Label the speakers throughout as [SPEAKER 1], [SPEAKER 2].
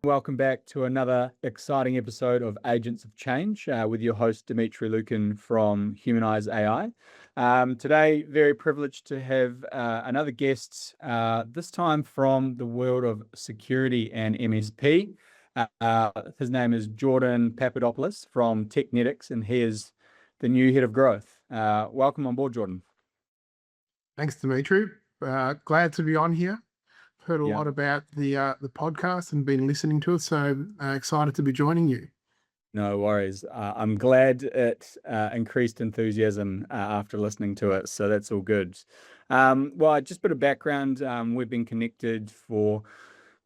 [SPEAKER 1] Welcome back to another exciting episode of Agents of Change with your host, Dmitry Loukine from Humanize AI. Today, very privileged to have another guest, this time from the world of security and MSP. His name is Jordan Papadopoulos from Technetics, and he is the new head of growth. Welcome on board, Jordan.
[SPEAKER 2] Thanks, Dmitry. Glad to be on here. Heard a
[SPEAKER 1] Yeah.
[SPEAKER 2] lot about the podcast and been listening to it, so excited to be joining you.
[SPEAKER 1] No worries. I'm glad it increased enthusiasm after listening to it, so that's all good. Well, just a bit of background. We've been connected for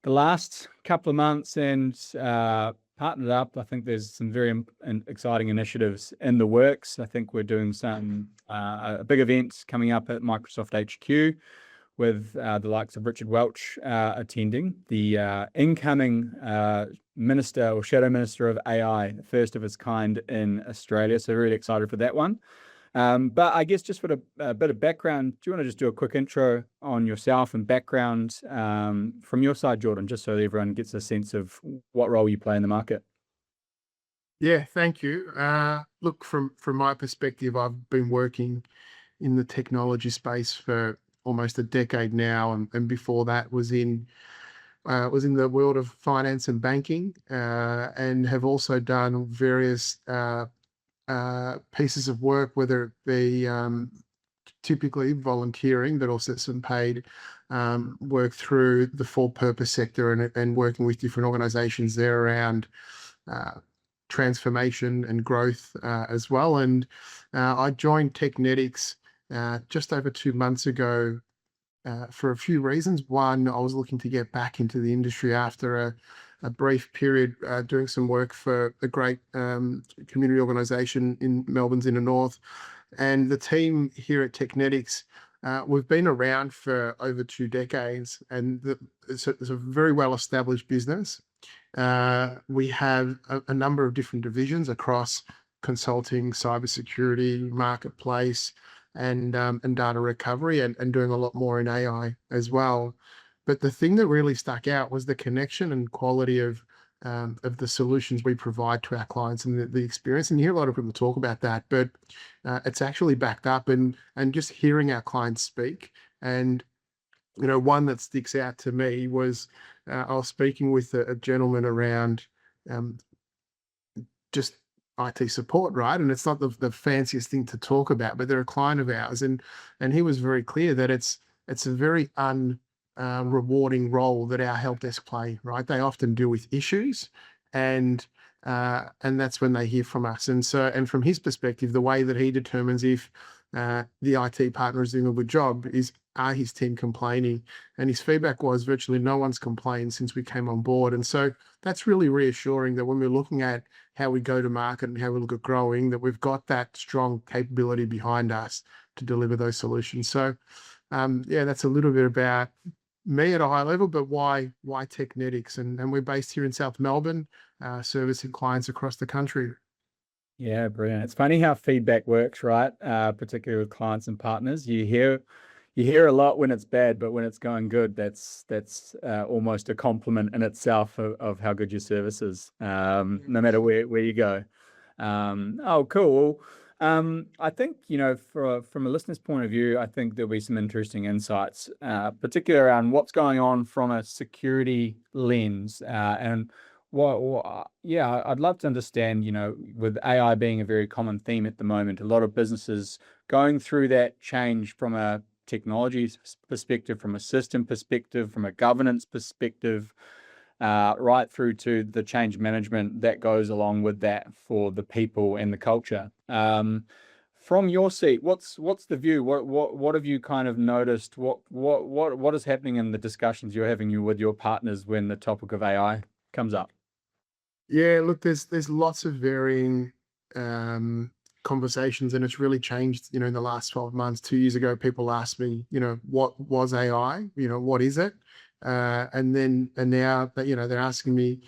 [SPEAKER 1] the last couple of months and partnered up. I think there's some very exciting initiatives in the works. I think we're doing some a big event coming up at Microsoft HQ with the likes of Richard Welch attending, the incoming minister or shadow minister of AI, first of its kind in Australia. So really excited for that one. But I guess just for a bit of background, do you want to just do a quick intro on yourself and background from your side, Jordan, just so everyone gets a sense of what role you play in the market?
[SPEAKER 2] Yeah, thank you. Look, from my perspective, I've been working in the technology space for almost a decade now, and before that was in the world of finance and banking, and have also done various pieces of work, whether it be typically volunteering, but also some paid work through the for-purpose sector and working with different organizations there around transformation and growth as well. And I joined Technetics just over 2 months ago for a few reasons. One, I was looking to get back into the industry after a brief period doing some work for a great community organisation in Melbourne's inner north. And the team here at Technetics, we've been around for over 2 decades, and it's a very well-established business. We have a number of different divisions across consulting, cybersecurity, marketplace, and data recovery, and doing a lot more in AI as well. But the thing that really stuck out was the connection and quality of the solutions we provide to our clients and the experience. And you hear a lot of people talk about that, but it's actually backed up, and just hearing our clients speak. And one that sticks out to me was I was speaking with a gentleman around just IT support, right? And it's not the fanciest thing to talk about, but they're a client of ours, and he was very clear that it's a very rewarding role that our help desk play, right? They often deal with issues, and that's when they hear from us. And from his perspective, the way that he determines if the IT partner is doing a good job is, are his team complaining? And his feedback was virtually no one's complained since we came on board. And so that's really reassuring that when we're looking at how we go to market and how we look at growing, that we've got that strong capability behind us to deliver those solutions. So yeah, that's a little bit about me at a high level, but why Technetics? And we're based here in South Melbourne, servicing clients across the country.
[SPEAKER 1] Yeah, brilliant. It's funny how feedback works, right? Particularly with clients and partners. You hear a lot when it's bad, but when it's going good, that's almost a compliment in itself of how good your service is, no matter where you go. Oh, cool. I think, from a listener's point of view, I think there'll be some interesting insights, particularly around what's going on from a security lens, and I'd love to understand, with AI being a very common theme at the moment, a lot of businesses going through that change from a technology perspective, from a system perspective, from a governance perspective, right through to the change management that goes along with that for the people and the culture. From your seat, what's the view? What have you kind of noticed? What is happening in the discussions you're having with your partners when the topic of AI comes up?
[SPEAKER 2] Yeah, look, there's lots of varying conversations, and it's really changed, in the last 12 months. 2 years ago, people asked me, what was AI? What is it? And now that, they're asking me,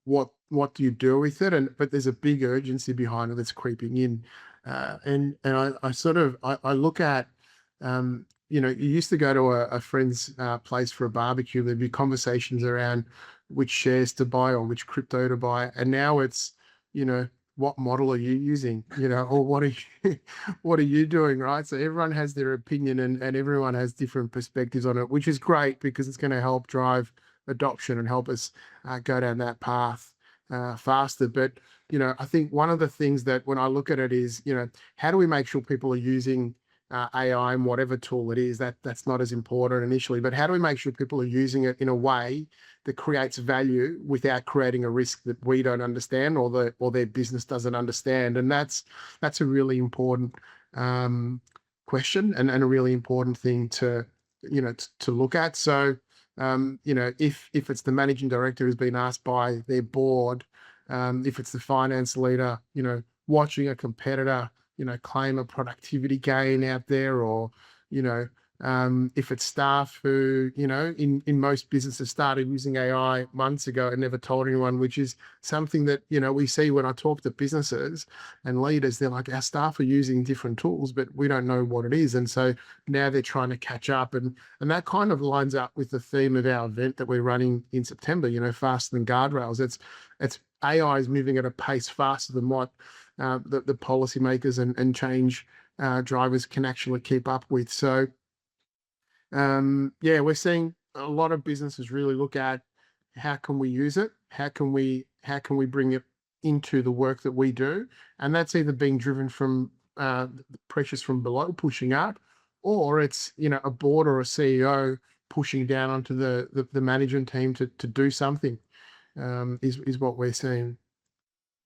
[SPEAKER 2] what do you do with it? But there's a big urgency behind it that's creeping in. And I look at you used to go to a friend's place for a barbecue. There'd be conversations around which shares to buy or which crypto to buy. And now it's, what model are you using, or what are you, what are you doing, right? So everyone has their opinion and everyone has different perspectives on it, which is great because it's going to help drive adoption and help us go down that path faster. But, I think one of the things that when I look at it is, how do we make sure people are using AI and whatever tool it is, that's not as important initially, but how do we make sure people are using it in a way that creates value without creating a risk that we don't understand or their business doesn't understand? And that's a really important question and a really important thing to look at. So if it's the managing director who's been asked by their board, if it's the finance leader, watching a competitor claim a productivity gain out there, or, if it's staff who, in most businesses started using AI months ago and never told anyone, which is something that, we see when I talk to businesses and leaders, they're like, our staff are using different tools, but we don't know what it is. And so now they're trying to catch up. And that kind of lines up with the theme of our event that we're running in September, Faster Than Guardrails. It's AI is moving at a pace faster than what the policymakers and change drivers can actually keep up with. So, we're seeing a lot of businesses really look at how can we use it, how can we bring it into the work that we do, and that's either being driven from pressures from below pushing up, or it's a board or a CEO pushing down onto the management team to do something. Is what we're seeing.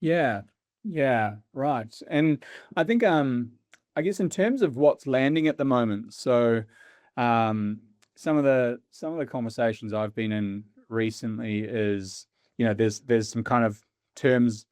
[SPEAKER 1] Yeah, yeah, right. And I think I guess in terms of what's landing at the moment, so some of the conversations I've been in recently is, there's some kind of terms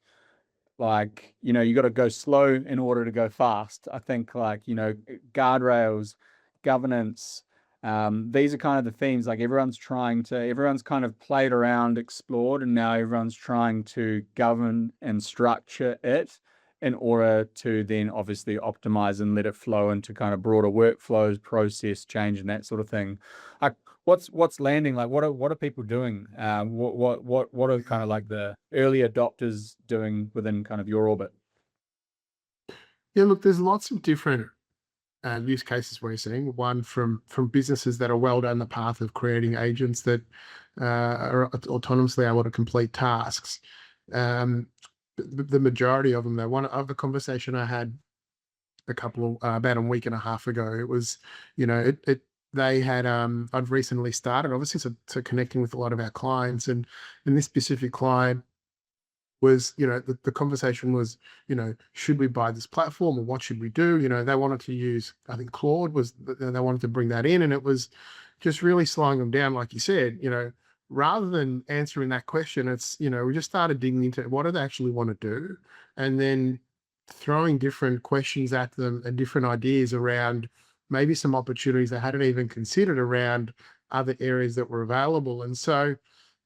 [SPEAKER 1] like, you got to go slow in order to go fast. I think like, guardrails, governance, these are kind of the themes. Like everyone's kind of played around, explored, and now everyone's trying to govern and structure it in order to then obviously optimize and let it flow into kind of broader workflows, process change, and that sort of thing. Like what's landing? Like what are people doing? What are kind of like the early adopters doing within kind of your orbit?
[SPEAKER 2] Yeah, look, there's lots of different use cases we're seeing. One from businesses that are well down the path of creating agents that are autonomously able to complete tasks. The majority of them, though, one other conversation I had about a week and a half ago, it was, they had I'd recently started, obviously, so connecting with a lot of our clients, and this specific client was, the conversation was, should we buy this platform or what should we do? They wanted to use, I think Claude they wanted to bring that in, and it was just really slowing them down. Like you said, rather than answering that question, it's, we just started digging into what do they actually want to do, and then throwing different questions at them and different ideas around maybe some opportunities they hadn't even considered around other areas that were available. And so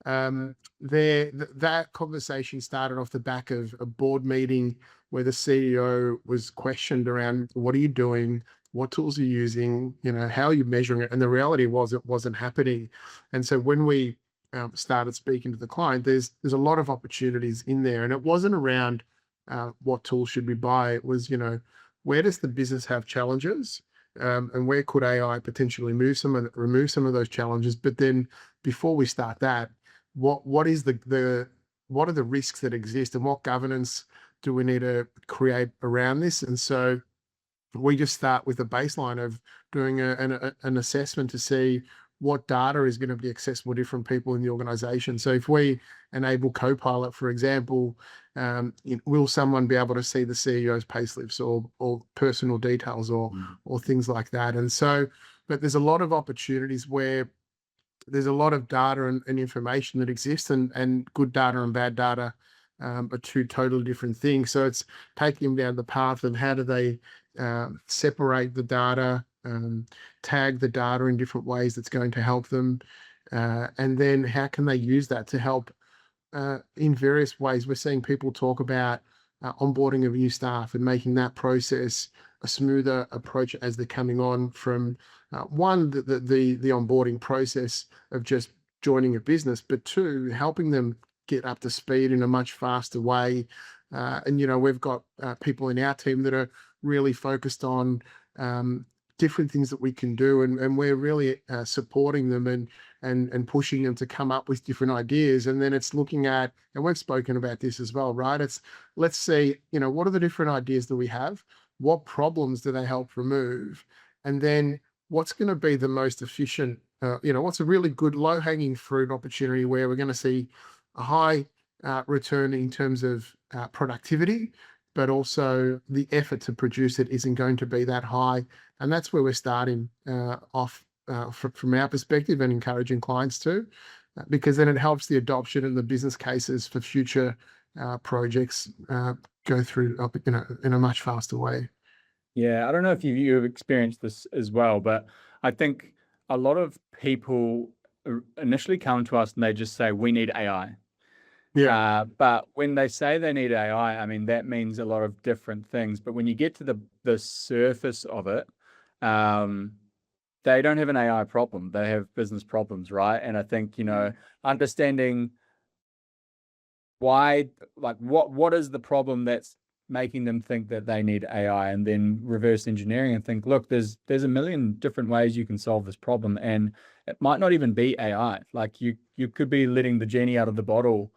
[SPEAKER 2] that conversation started off the back of a board meeting where the CEO was questioned around, what are you doing? What tools are you using? How are you measuring it? And the reality was it wasn't happening. And so when we started speaking to the client, there's a lot of opportunities in there. And it wasn't around what tools should we buy. It was, where does the business have challenges? And where could AI potentially remove some of those challenges? But then before we start that, what are the risks that exist, and what governance do we need to create around this? And so we just start with a baseline of doing an assessment to see what data is going to be accessible to different people in the organization. So if we enable Copilot, for example, will someone be able to see the CEO's payslips or personal details or things like that? And so, but there's a lot of opportunities where there's a lot of data and information that exists, and good data and bad data are two totally different things. So it's taking them down the path of how do they separate the data, tag the data in different ways that's going to help them, and then how can they use that to help in various ways. We're seeing people talk about onboarding of new staff and making that process a smoother approach as they're coming on from one, the onboarding process of just joining a business, but two, helping them get up to speed in a much faster way. And we've got people in our team that are really focused on different things that we can do, and we're really supporting them and pushing them to come up with different ideas. And then it's looking at, and we've spoken about this as well, right? It's, let's see, what are the different ideas that we have? What problems do they help remove? And then what's going to be the most efficient, what's a really good low-hanging fruit opportunity where we're going to see a high return in terms of productivity, but also the effort to produce it isn't going to be that high. And that's where we're starting off from our perspective, and encouraging clients to, because then it helps the adoption and the business cases for future projects go through in a much faster way.
[SPEAKER 1] Yeah, I don't know if you've experienced this as well, but I think a lot of people initially come to us and they just say, we need AI.
[SPEAKER 2] Yeah.
[SPEAKER 1] But when they say they need AI, I mean, that means a lot of different things. But when you get to the surface of it, they don't have an AI problem. They have business problems, right? And I think, understanding why, like what is the problem that's making them think that they need AI, and then reverse engineering and think, look, there's a million different ways you can solve this problem, and it might not even be AI. Like you could be letting the genie out of the bottle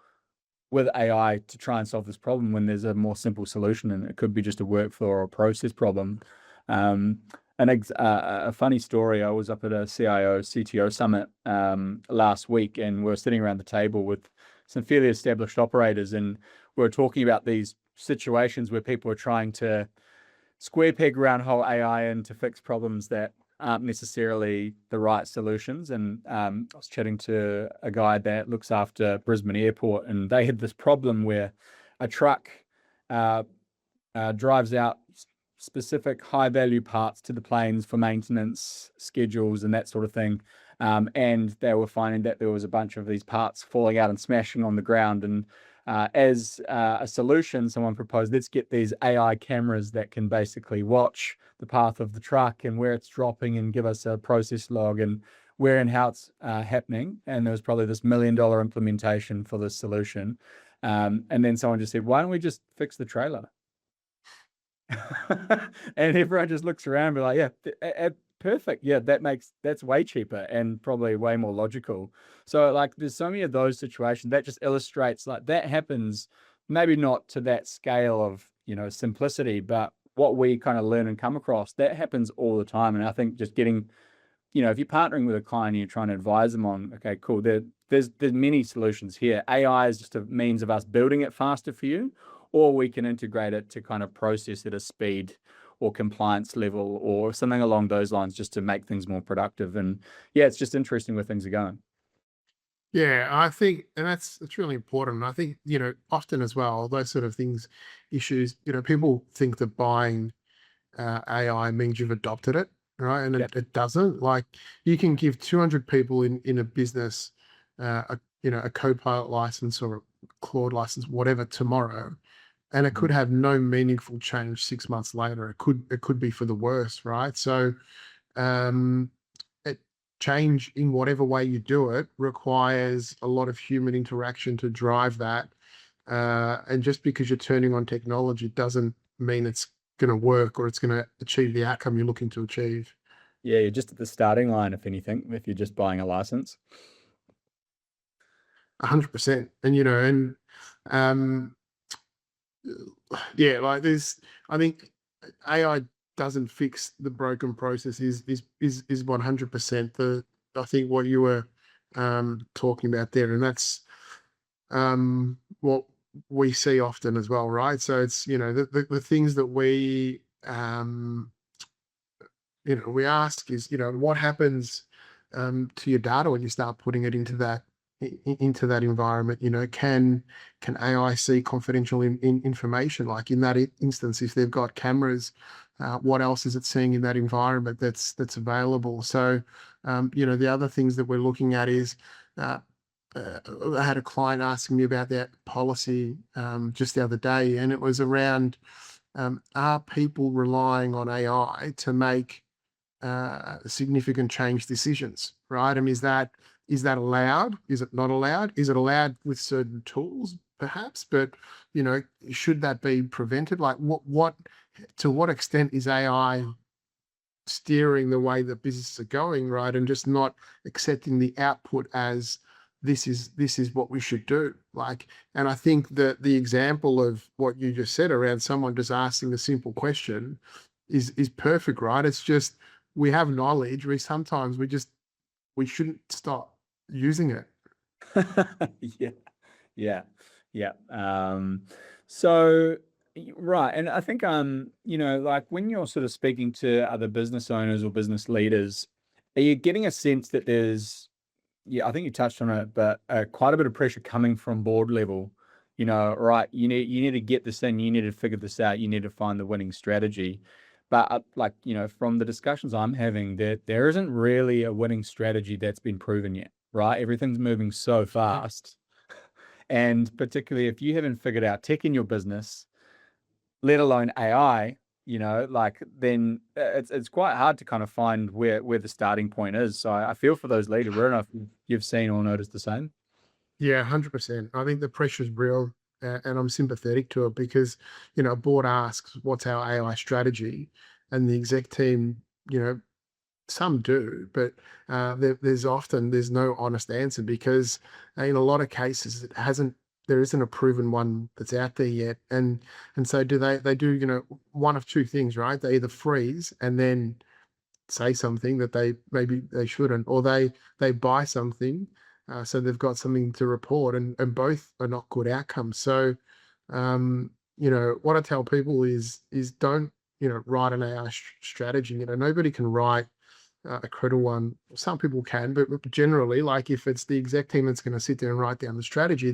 [SPEAKER 1] with AI to try and solve this problem when there's a more simple solution, and it could be just a workflow or a process problem. A funny story, I was up at a CIO, CTO summit last week, and we are sitting around the table with some fairly established operators, and we are talking about these situations where people are trying to square peg round hole AI and to fix problems that aren't necessarily the right solutions. And I was chatting to a guy that looks after Brisbane Airport, and they had this problem where a truck drives out specific high value parts to the planes for maintenance schedules and that sort of thing. And they were finding that there was a bunch of these parts falling out and smashing on the ground. And as a solution, someone proposed, let's get these AI cameras that can basically watch the path of the truck and where it's dropping and give us a process log and where and how it's happening. And there was probably this $1 million implementation for this solution. And then someone just said, why don't we just fix the trailer? And everyone just looks around and be like, yeah, perfect. Yeah, that's way cheaper and probably way more logical. So like there's so many of those situations that just illustrates like that happens, maybe not to that scale of, simplicity, but what we kind of learn and come across, that happens all the time. And I think just getting, if you're partnering with a client and you're trying to advise them on, okay, cool, there's many solutions here. AI is just a means of us building it faster for you, or we can integrate it to kind of process at a speed or compliance level or something along those lines, just to make things more productive. And yeah, it's just interesting where things are going.
[SPEAKER 2] Yeah, I think, and it's really important. And I think, often as well, those sort of things, issues, people think that buying AI means you've adopted it, right? And it doesn't. Like, you can give 200 people in a business a Copilot license or a Claude license, whatever, tomorrow, and it could have no meaningful change 6 months later. It could be for the worse, right? So change in whatever way you do it requires a lot of human interaction to drive that. And just because you're turning on technology doesn't mean it's going to work or it's going to achieve the outcome you're looking to achieve.
[SPEAKER 1] Yeah, you're just at the starting line, if anything, if you're just buying a license.
[SPEAKER 2] 100%. And, yeah, like I think AI doesn't fix the broken process is 100% I think what you were talking about there, and that's what we see often as well, right? So it's the things that we we ask is what happens to your data when you start putting it into that environment. Can AI see confidential information? Like in that instance, if they've got cameras, what else is it seeing in that environment that's available? So the other things that we're looking at is I had a client asking me about that policy just the other day, and it was around are people relying on AI to make significant change decisions, right? I mean, is that allowed? Is it not allowed? Is it allowed with certain tools, perhaps? But should that be prevented? Like, what to what extent is AI steering the way that businesses are going, right? And just not accepting the output as this is what we should do. Like, and I think that the example of what you just said around someone just asking a simple question is perfect, right? It's just we have knowledge. We shouldn't stop using it.
[SPEAKER 1] Yeah, yeah, yeah. So right, and I think like when you're sort of speaking to other business owners or business leaders, are you getting a sense that there's, yeah, I think you touched on it, but quite a bit of pressure coming from board level. Right? You need to get this in. You need to figure this out. You need to find the winning strategy. But like from the discussions I'm having, that there isn't really a winning strategy that's been proven yet. Right? Everything's moving so fast, and particularly if you haven't figured out tech in your business, let alone AI, like then it's quite hard to kind of find where the starting point is. So I feel for those leaders. I don't know if you've seen or noticed the same.
[SPEAKER 2] Yeah, 100%. I think the pressure's real, and I'm sympathetic to it because, a board asks, "What's our AI strategy?" And the exec team, some do, but there's no honest answer because in a lot of cases there isn't a proven one that's out there yet, and so they do one of two things, right? They either freeze and then say something that maybe they shouldn't, or they buy something, so they've got something to report, and both are not good outcomes. So, what I tell people is don't write an AI strategy. Nobody can write a credible one. Some people can, but generally, like if it's the exec team that's going to sit there and write down the strategy,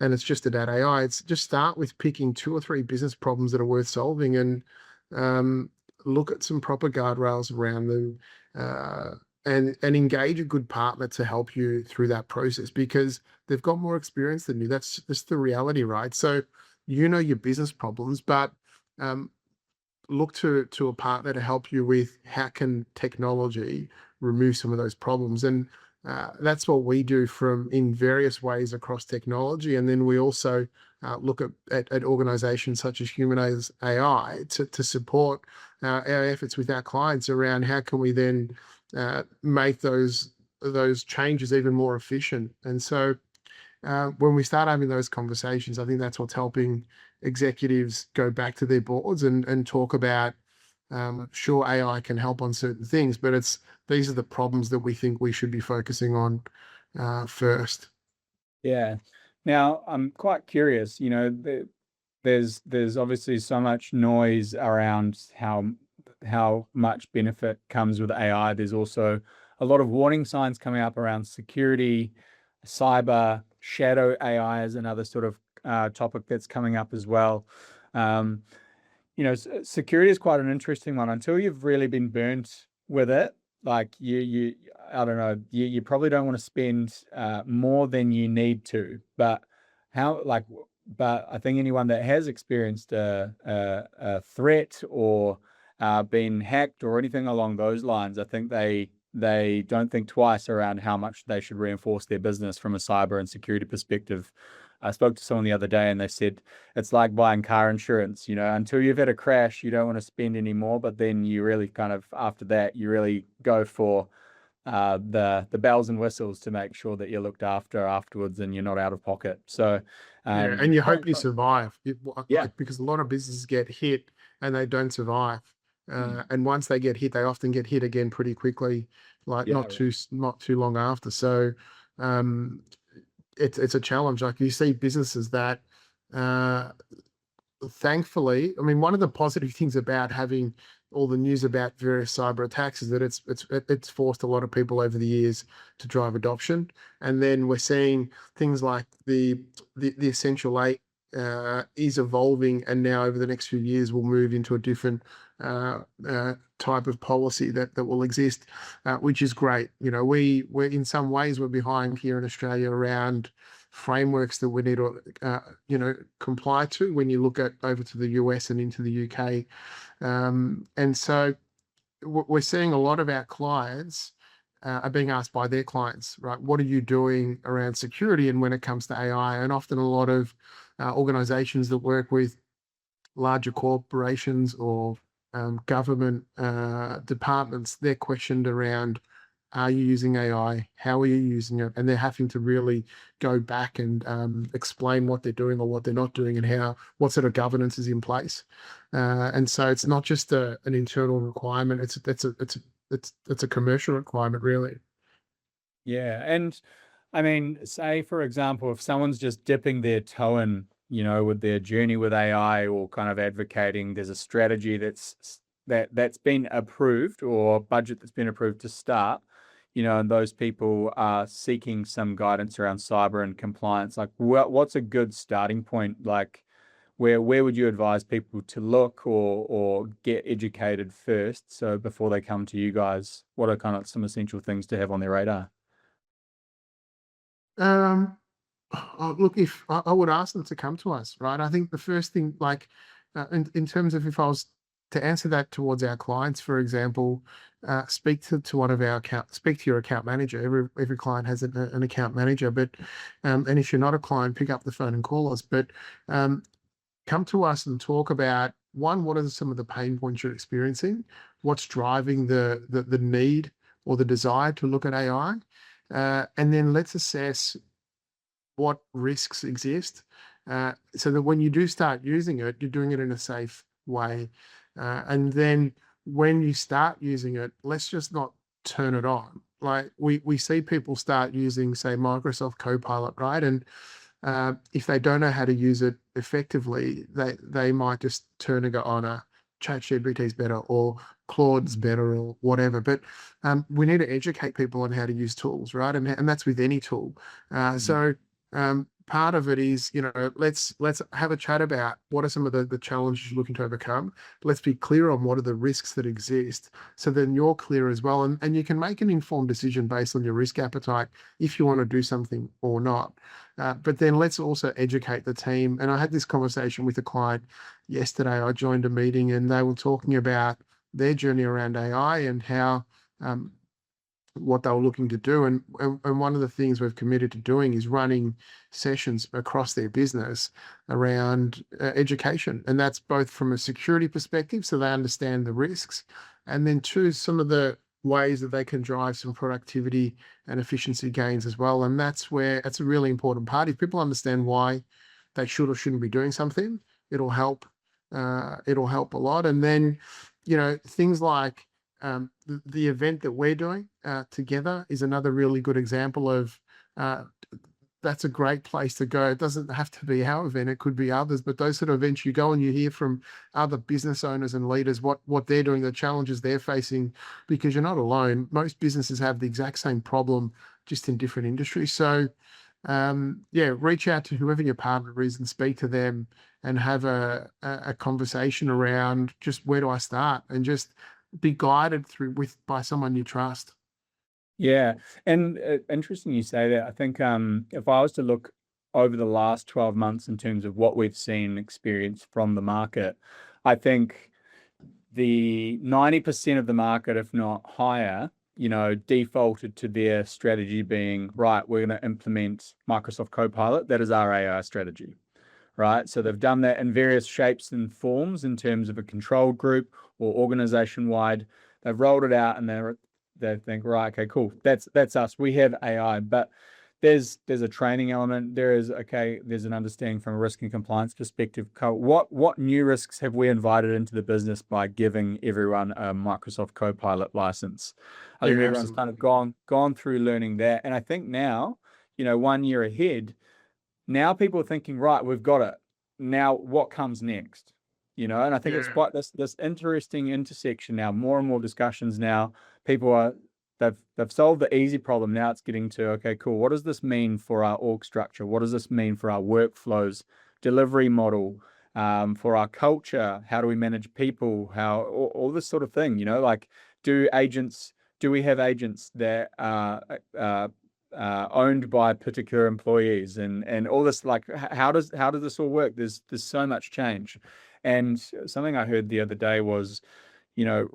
[SPEAKER 2] and it's just about AI, it's just start with picking two or three business problems that are worth solving and um, look at some proper guardrails around them and engage a good partner to help you through that process because they've got more experience than you. That's the reality, right? So your business problems, but um, look to a partner to help you with how can technology remove some of those problems. And that's what we do from in various ways across technology. And then we also look at organizations such as Humanize AI to support our efforts with our clients around how can we then make those changes even more efficient. And so when we start having those conversations, I think that's what's helping executives go back to their boards and talk about, sure, AI can help on certain things, but these are the problems that we think we should be focusing on first.
[SPEAKER 1] Yeah. Now I'm quite curious. There's obviously so much noise around how much benefit comes with AI. There's also a lot of warning signs coming up around security, cyber, shadow AI is another sort of topic that's coming up as well. Um, Security is quite an interesting one until you've really been burnt with it. Like I don't know, you probably don't want to spend more than you need to. But how, like, but I think anyone that has experienced a threat or been hacked or anything along those lines, I think they don't think twice around how much they should reinforce their business from a cyber and security perspective. I spoke to someone the other day and they said it's like buying car insurance, until you've had a crash, you don't want to spend any more, but then you really kind of, after that, you really go for the bells and whistles to make sure that you're looked after afterwards and you're not out of pocket. So,
[SPEAKER 2] Yeah, and you hope you survive.
[SPEAKER 1] yeah,
[SPEAKER 2] Because a lot of businesses get hit and they don't survive.
[SPEAKER 1] mm,
[SPEAKER 2] And once they get hit, they often get hit again pretty quickly, like
[SPEAKER 1] yeah,
[SPEAKER 2] not too long after. So um, it's a challenge. Like you see businesses that uh, thankfully, I mean, one of the positive things about having all the news about various cyber attacks is that it's forced a lot of people over the years to drive adoption, and then we're seeing things like the Essential Eight is evolving, and now over the next few years will move into a different type of policy that will exist, which is great. We're in some ways we're behind here in Australia around frameworks that we need to, comply to when you look at over to the US and into the UK. And so we're seeing a lot of our clients are being asked by their clients, right? What are you doing around security and when it comes to AI? And often a lot of organizations that work with larger corporations or government departments, they're questioned around, are you using AI? How are you using it? And they're having to really go back and explain what they're doing or what they're not doing and what sort of governance is in place. And so it's not just an internal requirement. It's a commercial requirement, really.
[SPEAKER 1] Yeah. And I mean, say, for example, if someone's just dipping their toe in, with their journey with AI or kind of advocating, there's a strategy that's been approved or budget that's been approved to start, and those people are seeking some guidance around cyber and compliance. Like, what's a good starting point? Like, where would you advise people to look or get educated first? So before they come to you guys, what are kind of some essential things to have on their radar?
[SPEAKER 2] Um, Look, if I would ask them to come to us, right? I think the first thing, like in terms of if I was to answer that towards our clients, for example, speak to one of our speak to your account manager. Every client has an account manager, but and if you're not a client, pick up the phone and call us. But come to us and talk about one, what are some of the pain points you're experiencing? What's driving the need or the desire to look at AI? And then let's assess what risks exist, so that when you do start using it, you're doing it in a safe way. And then when you start using it, let's just not turn it on. Like we see people start using, say, Microsoft Copilot, right? And if they don't know how to use it effectively, they might just turn and go, "Oh no, ChatGPT is better," or "Claude's better," or whatever. But we need to educate people on how to use tools, right? And that's with any tool. So part of it is, let's have a chat about what are some of the challenges you're looking to overcome. Let's be clear on what are the risks that exist, so then you're clear as well, and you can make an informed decision based on your risk appetite if you want to do something or not. But then let's also educate the team. And I had this conversation with a client yesterday. I joined a meeting and they were talking about their journey around AI and how what they were looking to do. And one of the things we've committed to doing is running sessions across their business around education. And that's both from a security perspective, so they understand the risks, and then two, some of the ways that they can drive some productivity and efficiency gains as well. And that's where it's a really important part. If people understand why they should or shouldn't be doing something, it'll help. It'll help a lot. And then, things like the event that we're doing together is another really good example of that's a great place to go. It doesn't have to be our event, it could be others, but those sort of events you go and you hear from other business owners and leaders what they're doing, the challenges they're facing, because you're not alone. Most businesses have the exact same problem, just in different industries. So reach out to whoever your partner is and speak to them and have a conversation around just where do I start, and just be guided by someone you trust.
[SPEAKER 1] Yeah. And interesting you say that. I think if I was to look over the last 12 months in terms of what we've seen and experienced from the market, I think the 90% of the market, if not higher, defaulted to their strategy being, right, we're going to implement Microsoft Copilot. That is our AI strategy, right? So they've done that in various shapes and forms in terms of a control group or organization-wide. They've rolled it out and they think, right, okay, cool. That's us. We have AI, but there's a training element. There's an understanding from a risk and compliance perspective. What new risks have we invited into the business by giving everyone a Microsoft Copilot license? I think everyone's kind of gone through learning that. And I think now, 1 year ahead, now people are thinking, right, we've got it. Now what comes next? And I think it's quite this interesting intersection now, more and more discussions now. People they've solved the easy problem. Now it's getting to, okay, cool. What does this mean for our org structure? What does this mean for our workflows, delivery model, for our culture? How do we manage people? How all this sort of thing, like do we have agents that owned by particular employees, and all this. Like, how does this all work? There's so much change, and something I heard the other day was, you know,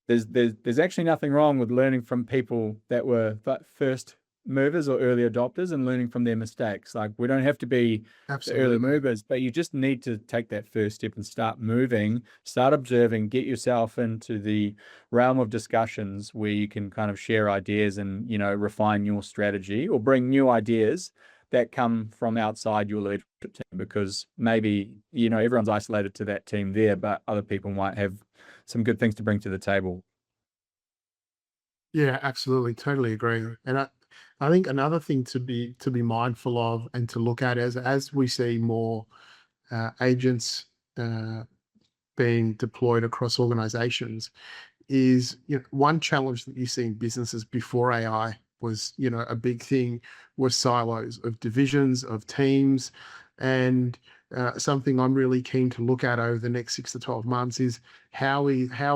[SPEAKER 1] there's actually nothing wrong with learning from people that were first movers or early adopters and learning from their mistakes. Like, we don't have to be the early
[SPEAKER 2] Absolutely.
[SPEAKER 1] movers, but you just need to take that first step and start moving, start observing, get yourself into the realm of discussions where you can kind of share ideas and, refine your strategy or bring new ideas that come from outside your leadership team, because maybe, everyone's isolated to that team there, but other people might have some good things to bring to the table.
[SPEAKER 2] Yeah, absolutely. Totally agree. And I think another thing to be mindful of and to look at as we see more agents uh, being deployed across organizations is, one challenge that you see in businesses before AI was, a big thing was silos of divisions, of teams. And something I'm really keen to look at over the next 6 to 12 months is how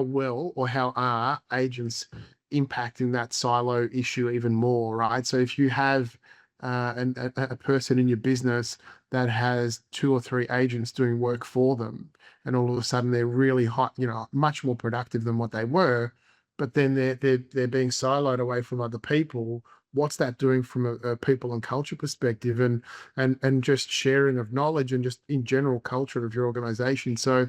[SPEAKER 2] well or how are agents impacting that silo issue even more, right? So if you have a person in your business that has two or three agents doing work for them, and all of a sudden they're really hot, much more productive than what they were, but then they're being siloed away from other people. What's that doing from a people and culture perspective, and just sharing of knowledge and just in general culture of your organization? So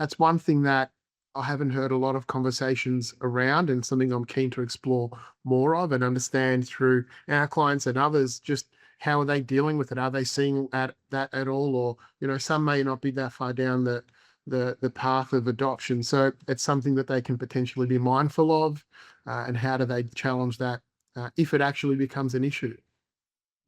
[SPEAKER 2] that's one thing that I haven't heard a lot of conversations around, and something I'm keen to explore more of and understand through our clients and others. Just how are they dealing with it? Are they seeing that at all? Or, some may not be that far down the path of adoption. So it's something that they can potentially be mindful of, and how do they challenge that if it actually becomes an issue?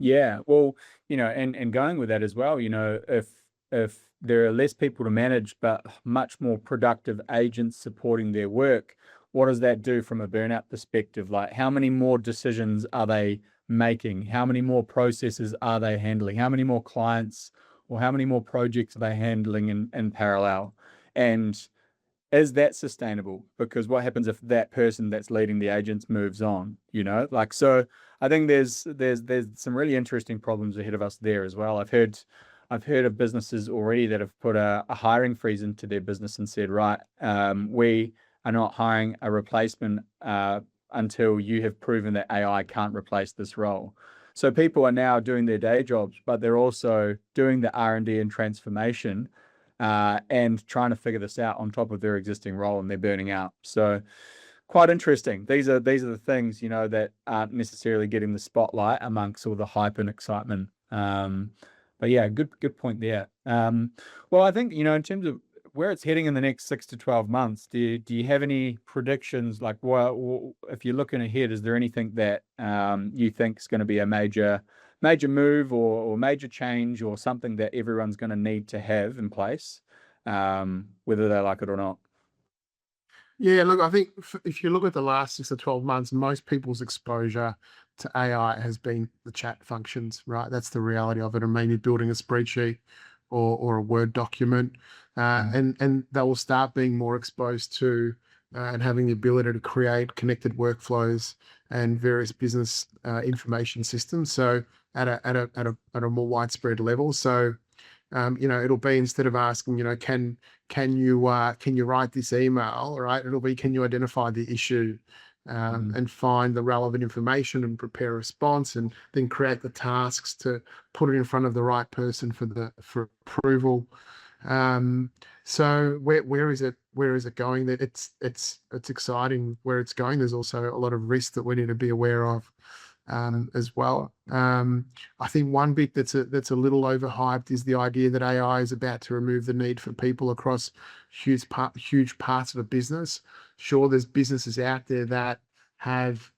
[SPEAKER 1] Yeah, well, and going with that as well, if there are less people to manage but much more productive agents supporting their work, what does that do from a burnout perspective? Like, how many more decisions are they making? How many more processes are they handling? How many more clients or how many more projects are they handling in parallel? And is that sustainable? Because what happens if that person that's leading the agents moves on? Like, so I think there's some really interesting problems ahead of us there as well. I've heard of businesses already that have put a hiring freeze into their business and said, right, we are not hiring a replacement until you have proven that AI can't replace this role. So people are now doing their day jobs, but they're also doing the R&D and transformation, and trying to figure this out on top of their existing role, and they're burning out. So quite interesting. These are the things, that aren't necessarily getting the spotlight amongst all the hype and excitement. But yeah, good point there. Well, I think, in terms of where it's heading in the next 6 to 12 months, do you have any predictions? Like, if you're looking ahead, is there anything that you think is going to be a major move or major change or something that everyone's going to need to have in place, whether they like it or not?
[SPEAKER 2] Yeah, look, I think if you look at the last 6 to 12 months, most people's exposure to AI has been the chat functions, right? That's the reality of it, and maybe building a spreadsheet or a Word document, and they will start being more exposed to and having the ability to create connected workflows and various business information systems. So at a more widespread level. So it'll be, instead of asking, can you write this email, right? It'll be, can you identify the issue, and find the relevant information and prepare a response, and then create the tasks to put it in front of the right person for approval. So where is it going? That it's exciting where it's going. There's also a lot of risk that we need to be aware of, as well. I think one bit that's a little overhyped is the idea that AI is about to remove the need for people across huge parts of a business. Sure, there's businesses out there that have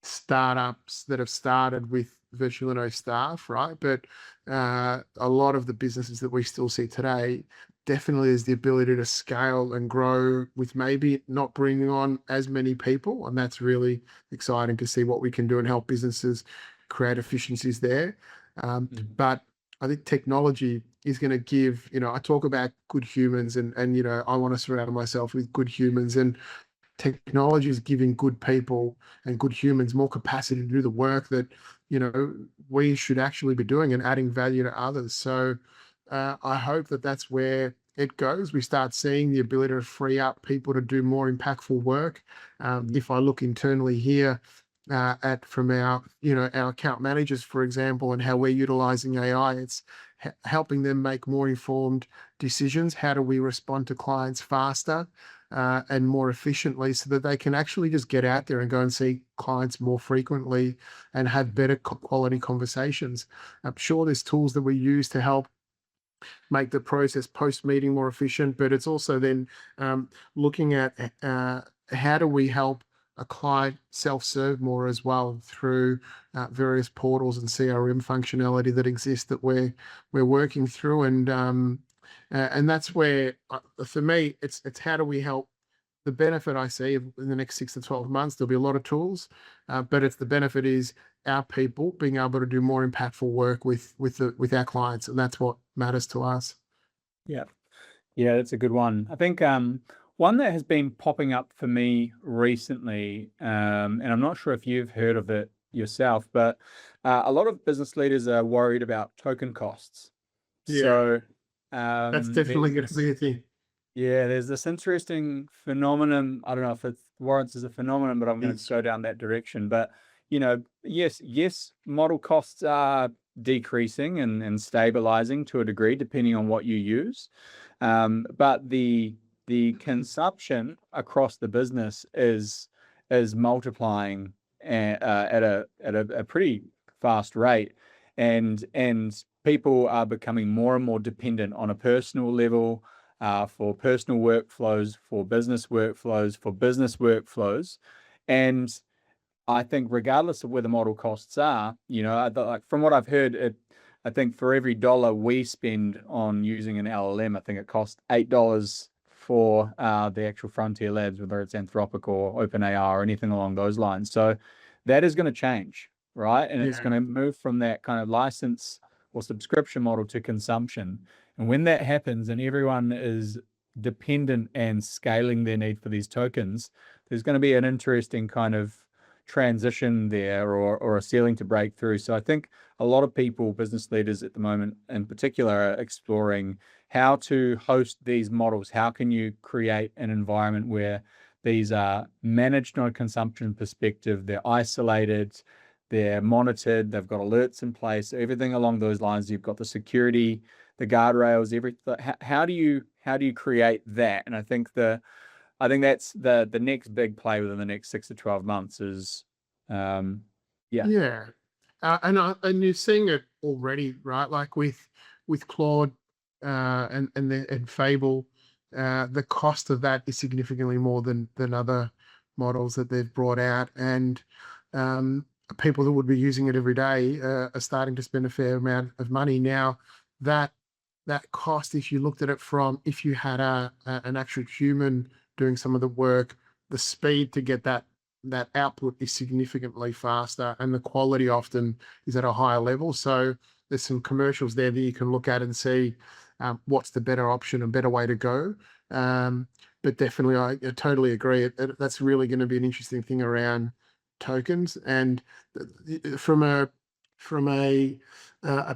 [SPEAKER 2] startups that have started with virtually no staff, right? But a lot of the businesses that we still see today definitely is the ability to scale and grow with maybe not bringing on as many people. And that's really exciting to see what we can do and help businesses create efficiencies there. But I think technology is going to I talk about good humans, and I want to surround myself with good humans, and technology is giving good people and good humans more capacity to do the work that, we should actually be doing and adding value to others. So I hope that that's where it goes. We start seeing the ability to free up people to do more impactful work. If I look internally here from our account managers, for example, and how we're utilizing AI, it's helping them make more informed decisions. How do we respond to clients faster and more efficiently so that they can actually just get out there and go and see clients more frequently and have better quality conversations? I'm sure there's tools that we use to help make the process post-meeting more efficient, but it's also then looking at how do we help a client self-serve more as well through various portals and CRM functionality that exists that we're working through, and that's where for me it's how do we help. The benefit I see in the next 6 to 12 months, there'll be a lot of tools, but it's the benefit is our people being able to do more impactful work with our clients, and that's what matters to us.
[SPEAKER 1] Yeah. Yeah, that's a good one. I think one that has been popping up for me recently, and I'm not sure if you've heard of it yourself, but a lot of business leaders are worried about token costs.
[SPEAKER 2] Yeah,
[SPEAKER 1] So
[SPEAKER 2] that's definitely going to be a thing.
[SPEAKER 1] yeah, there's this interesting phenomenon. I don't know if it warrants as a phenomenon, but I'm going to go down that direction. But yes, model costs are decreasing and stabilizing to a degree, depending on what you use. But the consumption across the business is multiplying at a pretty fast rate, and people are becoming more and more dependent on a personal level. For personal workflows, for business workflows. And I think regardless of where the model costs are, like from what I've heard, I think for every dollar we spend on using an LLM, I think it costs $8 for the actual frontier labs, whether it's Anthropic or OpenAI or anything along those lines. So that is going to change, right? And it's going to move from that kind of license or subscription model to consumption. And when that happens and everyone is dependent and scaling their need for these tokens, there's going to be an interesting kind of transition there or a ceiling to break through. So I think a lot of people, business leaders at the moment in particular, are exploring how to host these models. How can you create an environment where these are managed on a consumption perspective, they're isolated, they're monitored, they've got alerts in place, everything along those lines. You've got the security, the guardrails, everything. How do you create that? And I think that's the next big play within the next 6 to 12 months is,
[SPEAKER 2] and you're seeing it already, right? Like with Claude and Fable, the cost of that is significantly more than other models that they've brought out, and people that would be using it every day are starting to spend a fair amount of money now. That cost, if you looked at it from if you had an actual human doing some of the work, the speed to get that output is significantly faster, and the quality often is at a higher level. So there's some commercials there that you can look at and see what's the better option and better way to go. But definitely, I totally agree. That's really going to be an interesting thing around tokens, and from a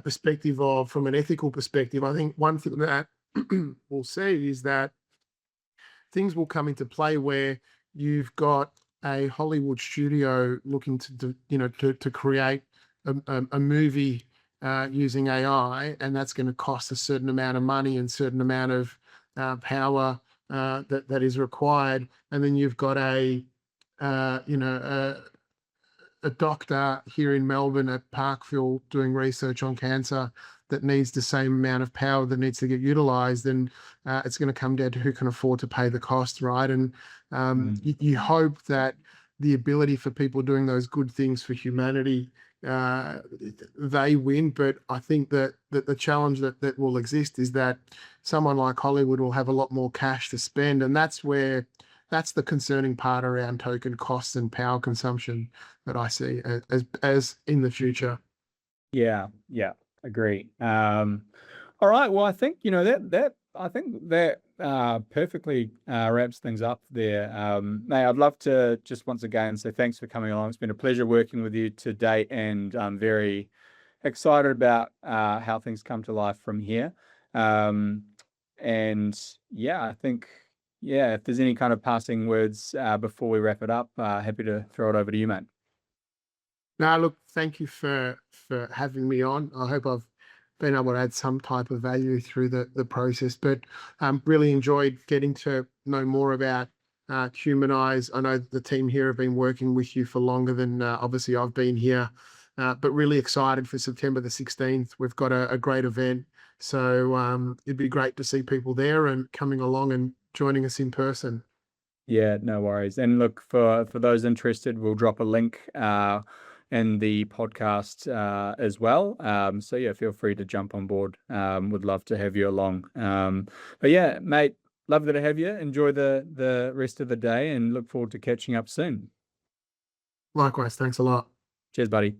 [SPEAKER 2] perspective of, from an ethical perspective, I think one thing that we'll see is that things will come into play where you've got a Hollywood studio looking to create a movie using AI, and that's going to cost a certain amount of money and certain amount of power that is required. And then you've got a doctor here in Melbourne at Parkville doing research on cancer that needs the same amount of power that needs to get utilized, and it's going to come down to who can afford to pay the cost, right? And you hope that the ability for people doing those good things for humanity, they win. But I think that the challenge that will exist is that someone like Hollywood will have a lot more cash to spend, and that's the concerning part around token costs and power consumption that I see as in the future. Yeah,
[SPEAKER 1] agree. All right. Well, I think that I think that perfectly wraps things up there. Mate, I'd love to just once again say thanks for coming along. It's been a pleasure working with you to date, and I'm very excited about how things come to life from here. Um, and yeah, I think, yeah, if there's any kind of passing words before we wrap it up, happy to throw it over to you, mate.
[SPEAKER 2] Now, look, thank you for having me on. I hope I've been able to add some type of value through the process, but really enjoyed getting to know more about Humanize. I know the team here have been working with you for longer than obviously I've been here, but really excited for September the 16th. We've got a great event, so it'd be great to see people there and coming along and joining us in person.
[SPEAKER 1] Yeah, no worries. And look, for those interested, we'll drop a link in the podcast as well. So yeah, feel free to jump on board. Would love to have you along. But yeah, mate, lovely to have you. Enjoy the rest of the day and look forward to catching up soon.
[SPEAKER 2] Likewise, thanks a lot.
[SPEAKER 1] Cheers, buddy.